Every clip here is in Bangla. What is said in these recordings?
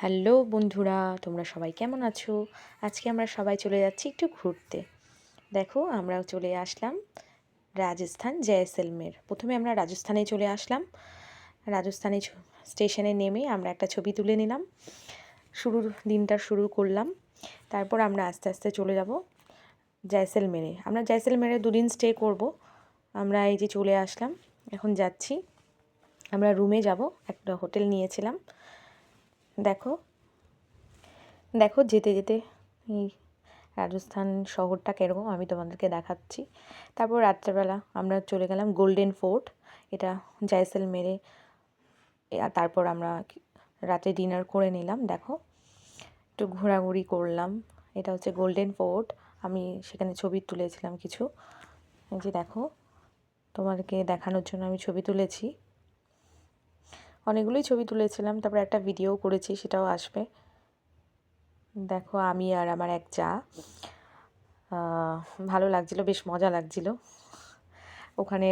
হ্যালো বন্ধুরা, তোমরা সবাই কেমন আছো? আজকে আমরা সবাই চলে যাচ্ছি একটু ঘুরতে। দেখো, আমরাও চলে আসলাম রাজস্থান জয়সলমের। প্রথমে আমরা রাজস্থানে চলে আসলাম। রাজস্থানে স্টেশনে নেমে আমরা একটা ছবি তুলে নিলাম, দিনটা শুরু করলাম। তারপর আমরা আস্তে আস্তে চলে যাব জয়সলমেরে। আমরা জয়সলমেরে 2 দিন স্টে করব। আমরা এই যে চলে আসলাম, এখন যাচ্ছি। আমরা রুমে যাব, একটা হোটেল নিয়েছিলাম। দেখো দেখো যেতে যেতে এই রাজস্থান শহরটা কীরকম আমি তোমাদেরকে দেখাচ্ছি। তারপর রাত্রেবেলা আমরা চলে গেলাম গোল্ডেন ফোর্ট, এটা জয়সলমেরে। আর তারপর আমরা রাতে ডিনার করে নিলাম। দেখো, একটু ঘোরাঘুরি করলাম। এটা হচ্ছে গোল্ডেন ফোর্ট, আমি সেখানে ছবি তুলেছিলাম কিছু। এই যে দেখো, তোমাদেরকে দেখানোর জন্য আমি ছবি তুলেছি, অনেকগুলোই ছবি তুলেছিলাম। তারপর একটা ভিডিও করেছি, সেটাও আসবে। দেখো, আমি আর আমার এক চা, ভালো লাগছিলো, বেশ মজা লাগছিলো। ওখানে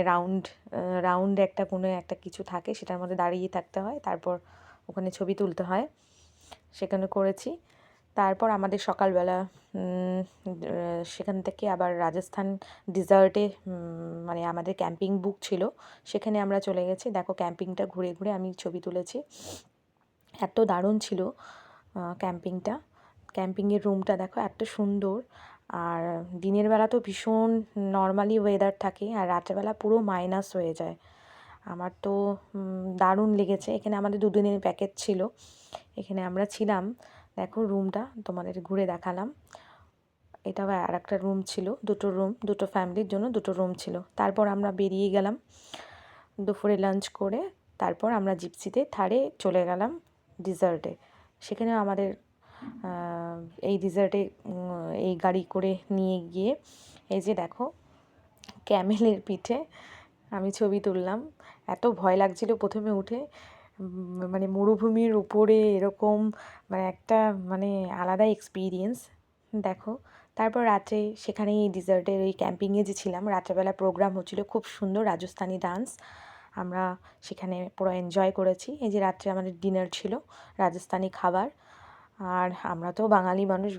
রাউন্ড একটা কোনো একটা কিছু থাকে, সেটার মধ্যে দাঁড়িয়ে থাকতে হয়, তারপর ওখানে ছবি তুলতে হয়, সেখানে করেছি। তারপর আমাদের সকালবেলা সেখান থেকে আবার রাজস্থান ডিজার্টে, মানে আমাদের ক্যাম্পিং বুক ছিল, সেখানে আমরা চলে গেছি। দেখো, ক্যাম্পিংটা ঘুরে ঘুরে আমি ছবি তুলেছি, এত দারুণ ছিল ক্যাম্পিংটা। ক্যাম্পিংয়ের রুমটা দেখো এত সুন্দর। আর দিনের বেলা তো ভীষণ নর্মালি ওয়েদার থাকে, আর রাত্রেবেলা পুরো মাইনাস হয়ে যায়। আমার তো দারুণ লেগেছে। এখানে আমাদের 2 দিনের প্যাকেজ ছিল, এখানে আমরা ছিলাম। দেখো, রুমটা তোমাদের ঘুরে দেখালাম। এটাও আর একটা রুম ছিল, দুটো ফ্যামিলির জন্য 2 রুম ছিল। তারপর আমরা বেরিয়ে গেলাম দুপুরে লাঞ্চ করে। তারপর আমরা জিপসিতে থারে চলে গেলাম ডিজার্টে। সেখানে আমাদের এই ডিজার্টে এই গাড়ি করে নিয়ে গিয়ে, এই যে দেখো, ক্যামেলের পিঠে আমি ছবি তুললাম। এত ভয় লাগছিল প্রথমে উঠে, মানে মরুভূমির উপরে এরকম, মানে একটা মানে আলাদা এক্সপিরিয়েন্স। দেখো, তারপর রাত্রে সেখানে এই ডিজার্টের ওই ক্যাম্পিংয়ে যে ছিলাম, রাত্রেবেলা প্রোগ্রাম হচ্ছিলো, খুব সুন্দর রাজস্থানি ডান্স। আমরা সেখানে পুরো এনজয় করেছি। এই যে রাত্রে আমাদের ডিনার ছিল, রাজস্থানি খাবার। আর আমরা তো বাঙালি মানুষ,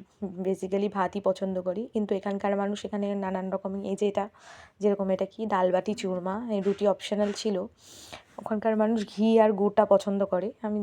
বেসিক্যালি ভাতই পছন্দ করি, কিন্তু এখানকার মানুষ এখানে নানান রকমই, এই যে এটা যেরকম, এটা কি ডাল বাটি চুরমা, এই রুটি অপশনাল ছিল। ওখানকার মানুষ ঘি আর গুড়টা পছন্দ করে। আমি